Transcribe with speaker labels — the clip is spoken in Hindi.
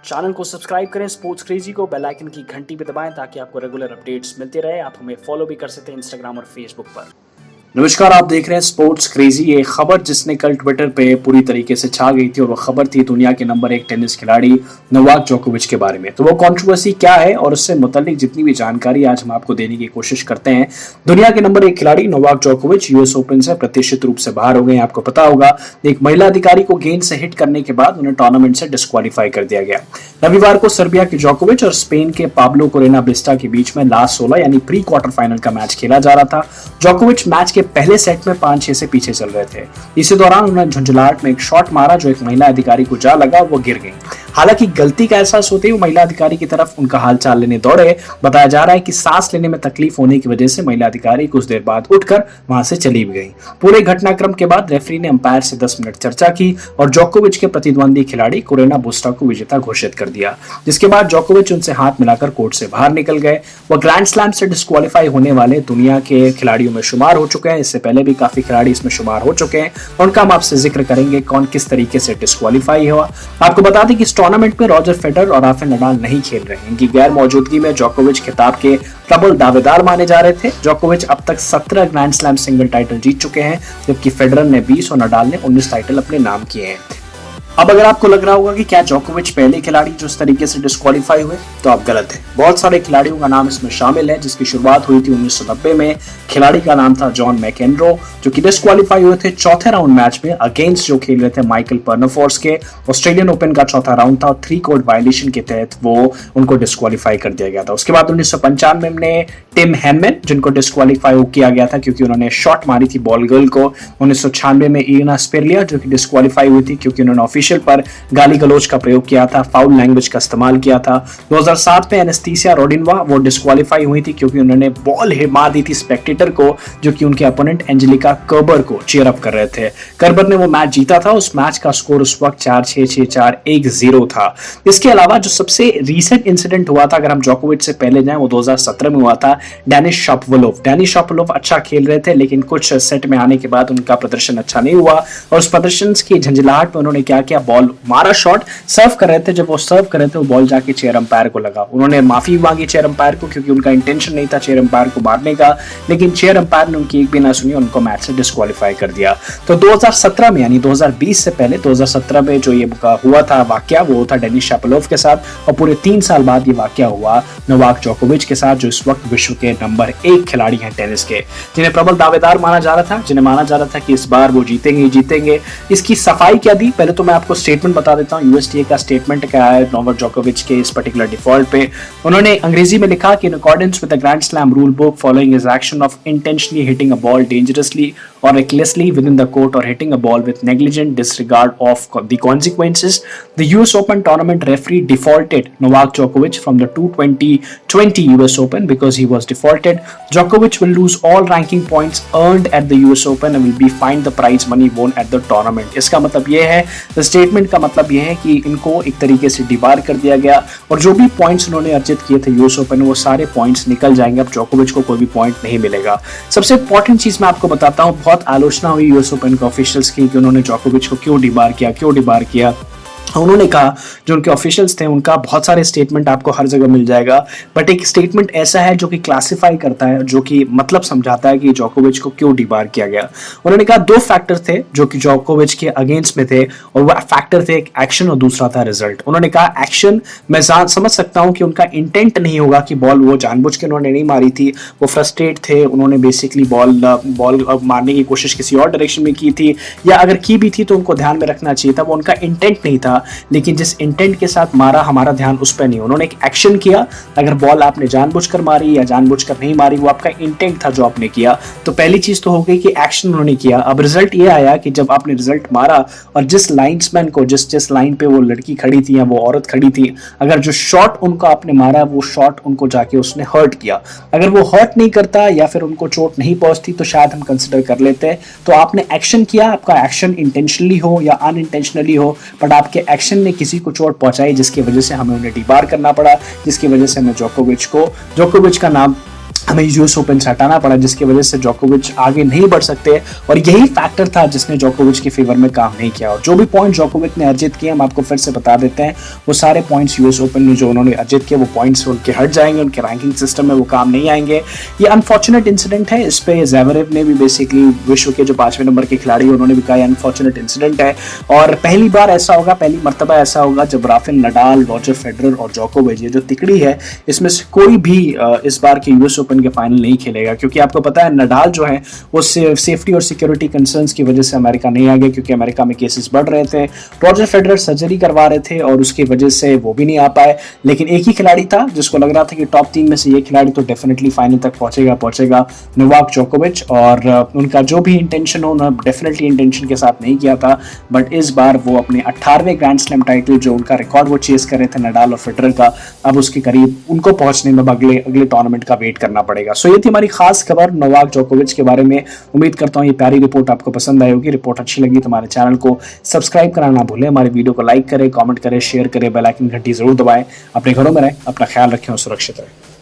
Speaker 1: चैनल को सब्सक्राइब करें स्पोर्ट्स क्रेजी को, बेल आइकन की घंटी भी दबाएं ताकि आपको रेगुलर अपडेट्स मिलते रहे। आप हमें फॉलो भी कर सकते हैं इंस्टाग्राम और फेसबुक पर। नमस्कार, आप देख रहे हैं स्पोर्ट्स क्रेजी। ये खबर जिसने कल ट्विटर पे पूरी तरीके से छा गई थी और वो खबर थी दुनिया के नंबर 1 टेनिस खिलाड़ी नोवाक जोकोविच के बारे में। तो वो कंट्रोवर्सी क्या है और उससे मुताल्लिक जितनी भी जानकारी आज हम आपको देने की कोशिश करते हैं। दुनिया के नंबर 1 खिलाड़ी नोवाक जोकोविच यूएस ओपन से प्रतिष्ठित रूप से बाहर हो गए। आपको पता होगा, एक महिला अधिकारी को गेंद से हिट करने के बाद उन्हें टूर्नामेंट से डिस्क्वालीफाई कर दिया गया। रविवार को सर्बिया के जोकोविच और स्पेन के पाब्लो कोरेना बिस्टा के बीच में लास्ट 16 यानी प्री क्वार्टर फाइनल का मैच खेला जा रहा था। जोकोविच मैच के पहले सेट में 5-6 से पीछे चल रहे थे। इसी दौरान उन्होंने झुंझलाहट में एक शॉट मारा जो एक महिला अधिकारी को जा लगा, वो गिर गई। हालांकि गलती का एहसास होते ही वो महिला अधिकारी की तरफ उनका हालचाल लेने दौड़े। बताया जा रहा है कि सांस लेने में तकलीफ होने की वजह से महिला अधिकारी कुछ देर बाद उठकर वहां से चली भी गई। पूरे घटनाक्रम के बाद रेफरी ने अंपायर से 10 मिनट चर्चा की और जोकोविच के प्रतिद्वंदी खिलाड़ी कोरेना बुस्टा को विजेता घोषित कर दिया, जिसके बाद जोकोविच उनसे हाथ मिलाकर कोर्ट से बाहर निकल गए। वो ग्रैंड स्लैम से डिस्क्वालीफाई होने वाले दुनिया के खिलाड़ियों में शुमार हो चुके हैं। इससे पहले भी काफी खिलाड़ी इसमें शुमार हो चुके हैं। उनका हम आपसे जिक्र करेंगे कौन किस तरीके से डिस्क्वालीफाई हुआ। आपको बता दें कि इस टूर्नामेंट में रॉजर फेडरर और राफेल नडाल नहीं खेल रहे हैं। इनकी गैर मौजूदगी में जोकोविच खिताब के प्रबल दावेदार माने जा रहे थे। जोकोविच अब तक 17 ग्रैंड स्लैम सिंगल टाइटल जीत चुके हैं, जबकि फेडरर ने 20 और नडाल ने 19 टाइटल अपने नाम किए हैं। अब अगर आपको लग रहा होगा कि क्या जोकोविच पहले खिलाड़ी जो इस तरीके से डिस्क्वालीफाई हुए, तो आप गलत हैं। बहुत सारे खिलाड़ियों का नाम इसमें शामिल है, जिसकी शुरुआत हुई थी 1990 में। खिलाड़ी का नाम था जॉन मैकेनरो, जो कि डिस्क्वालीफाई हुए थे चौथे राउंड मैच में अगेंस्ट जो खेल रहे थे माइकल पर्नफोर्स के। ऑस्ट्रेलियन ओपन का चौथा राउंड था और 3 कोर्ट वायलेशन के तहत वो उनको डिस्क्वालीफाई कर दिया गया था। उसके बाद 1995 में टिम हैनमैन, जिनको डिस्क्वालीफाई किया गया था क्योंकि उन्होंने शॉट मारी थी बॉल गर्ल को। 1996 में इरिना स्पेरलिया, जो कि डिस्क्वालीफाई हुई थी क्योंकि उन्होंने ऑफिशियल पर गाली गलौज का प्रयोग किया था, फाउल लैंग्वेज का इस्तेमाल किया था। 2007 में एनेस्थीसिया रोडिनवा, वो डिस्क्वालीफाई हुई थी क्योंकि उन्होंने बॉल मार दी थी स्पेक्टेटर को, जो कि उनके अपोनेंट एंजेलिका कर्बर को चीयर अप कर रहे थे। कर्बर ने वो मैच जीता था। उस मैच का स्कोर उस वक्त 4-6, 6-4, 1-0 था। इसके अलावा जो सबसे रीसेंट इंसिडेंट हुआ था, अगर हम जोकोविच से पहले जाएं, वो 2017 में हुआ था। डेनिस शापोवालोव अच्छा खेल रहे थे, लेकिन कुछ सेट में आने के बाद उनका प्रदर्शन अच्छा नहीं हुआ और उस प्रदर्शन की झंझलाहट में उन्होंने क्या किया, बॉल मारा, शॉट सर्व कर रहे थे। जब वो सर्व कर रहे थे, वो बॉल जाके चेयर अंपायर को लगा। उन्होंने माफी मांगी चेयर अंपायर को क्योंकि उनका इंटेंशन नहीं था चेयर अंपायर को मारने का, लेकिन चेयर अंपायर ने उनकी एक भी ना सुनी, उनको मैच से डिस्क्वालीफाई कर दिया। तो 2017 में, यानी 2020 से पहले 2017 में जो ये हुआ था वाकया, वो था डेनिस शापोवालोव के साथ और पूरे 3 साल बाद ये वाकया हुआ नोवाक जोकोविच के साथ, जो इस वक्त विश्व के नंबर 1 खिलाड़ी हैं टेनिस के, जिन्हें प्रबल दावेदार माना जा रहा था, जिन्हें माना जा रहा था कि इस बार वो जीतेंगे ही जीतेंगे। इसकी सफाई क्या दी, पहले तो मैं आपको स्टेटमेंट बता देता हूं। यूएसटीए का स्टेटमेंट क्या है नोवाक जोकोविच के इस पर्टिकुलर डिफॉल्ट पे। उन्होंने अंग्रेजी में लिखा कि in accordance with the grand slam rule book, following his action of intentionally hitting a ball dangerously or recklessly within the court or hitting a ball with negligent disregard of the consequences, the US Open tournament referee defaulted Novak Djokovic from the 2020 US Open because he was defaulted. Djokovic will lose all ranking points earned at the US Open and will be fined the prize money won at the tournament. इसका मतलब ये है, स्टेटमेंट का मतलब ये है कि इनको एक तरीके से डिबार कर दिया गया और जो भी पॉइंट्स उन्होंने अर्जित किए थे यूएस ओपन में, वो सारे पॉइंट्स निकल जाएंगे। अब जोकोविच को कोई भी पॉइंट नहीं मिलेगा। सबसे इंपॉर्टेंट चीज मैं आपको बताता हूँ, बहुत आलोचना हुई यूएस ओपन के ऑफिशियल्स की कि उन्होंने जोकोविच को क्यों डिबार किया। उन्होंने कहा, जो उनके ऑफिशियल्स थे, उनका बहुत सारे स्टेटमेंट आपको हर जगह मिल जाएगा, बट एक स्टेटमेंट ऐसा है जो कि क्लासिफाई करता है, जो कि मतलब समझाता है कि जोकोविच को क्यों डिबार किया गया। उन्होंने कहा 2 फैक्टर थे जो कि जोकोविच के अगेंस्ट में थे और वो फैक्टर थे, एक एक्शन और दूसरा था रिजल्ट। उन्होंने कहा एक्शन मैं समझ सकता हूं कि उनका इंटेंट नहीं होगा कि बॉल वो जानबूझ के उन्होंने नहीं मारी थी, वो फ्रस्ट्रेट थे, उन्होंने बेसिकली बॉल मारने की कोशिश किसी और डायरेक्शन में की थी, या अगर की भी थी तो उनको ध्यान में रखना चाहिए था, वो उनका इंटेंट नहीं था। लेकिन जिस इंटेंट के साथ मारा, हमारा ध्यान उस पर नहीं, उन्होंने एक एक्शन किया। अगर बॉल आपने जानबूझकर मारी या जानबूझकर नहीं मारी, वो आपका इंटेंट था जो आपने किया। तो पहली चीज तो हो गई कि एक्शन उन्होंने किया। अब रिजल्ट ये आया कि जब आपने रिजल्ट मारा और जिस लाइन्समैन को, जिस लाइन पे वो लड़की खड़ी थी या वो औरत खड़ी थी, अगर जो शॉट उनको आपने मारा, वो शॉट उनको जाके उसने हर्ट किया। अगर वो हर्ट नहीं करता या फिर उनको चोट नहीं पहुंचती तो शायद हम कंसिडर कर लेते। तो आपने एक्शन किया, आपका एक्शन इंटेंशनली हो या अनइंटेंशनली हो, बट आपके एक्शन ने किसी को चोट पहुंचाई, जिसकी वजह से हमें उन्हें डिबार करना पड़ा, जिसकी वजह से हमें जोकोविच का नाम हमें यूएस ओपन से हटाना पड़ा, जिसकी वजह से जोकोविच आगे नहीं बढ़ सकते। और यही फैक्टर था जिसने जोकोविच के फेवर में काम नहीं किया। और जो भी पॉइंट जोकोविच ने अर्जित किए, हम आपको फिर से बता देते हैं, वो सारे पॉइंट्स यूएस ओपन में जो उन्होंने अर्जित किए वो पॉइंट्स उनके हट जाएंगे, उनके रैंकिंग सिस्टम में वो काम नहीं आएंगे। ये अनफॉर्चुनेट इंसिडेंट है। इस पे ज़वेरेव ने भी बेसिकली विश्व के जो 5वें नंबर के खिलाड़ी उन्होंने भी कहा अनफॉर्चुनेट इंसिडेंट है। और पहली बार ऐसा होगा, पहली मर्तबा ऐसा होगा जब राफेल नडाल, रॉजर फेडरर और जोकोविच, ये जो तिकड़ी है, इसमें से कोई भी इस बार के यूएस ओपन के फाइनल नहीं खेलेगा। क्योंकि आपको पता है नडाल जो है वो सेफ्टी और सिक्योरिटी कंसर्न्स की वजह से अमेरिका नहीं आ गए, क्योंकि अमेरिका में केसेस बढ़ रहे थे। रॉजर फेडरर सर्जरी करवा रहे थे और उसकी वजह से वो भी नहीं आ पाए। लेकिन एक ही खिलाड़ी था जिसको लग रहा था कि टॉप 3 में से ये खिलाड़ी तो डेफिनेटली फाइनल तक पहुंचेगा, नोवाक जोकोविच। और उनका जो भी इंटेंशन हो, उन्होंने डेफिनेटली इंटेंशन के साथ नहीं किया था। बट इस बार वो अपने 18वें ग्रैंड स्लैम टाइटल, जो उनका रिकॉर्ड वो चेस कर रहे थे नडाल और फेडरर का, अब उसके करीब उनको पहुंचने में अगले टूर्नामेंट का वेट करना पड़ेगा। सो ये थी हमारी खास खबर नोवाक जोकोविच के बारे में। उम्मीद करता हूँ ये प्यारी रिपोर्ट आपको पसंद आई होगी। रिपोर्ट अच्छी लगी तो हमारे चैनल को सब्सक्राइब करना ना भूलें, हमारे वीडियो को लाइक करें, कमेंट करें, शेयर करें, बेल आइकन घंटी जरूर दबाएं। अपने घरों में रहें, अपना ख्याल रखें और सुरक्षित रहें।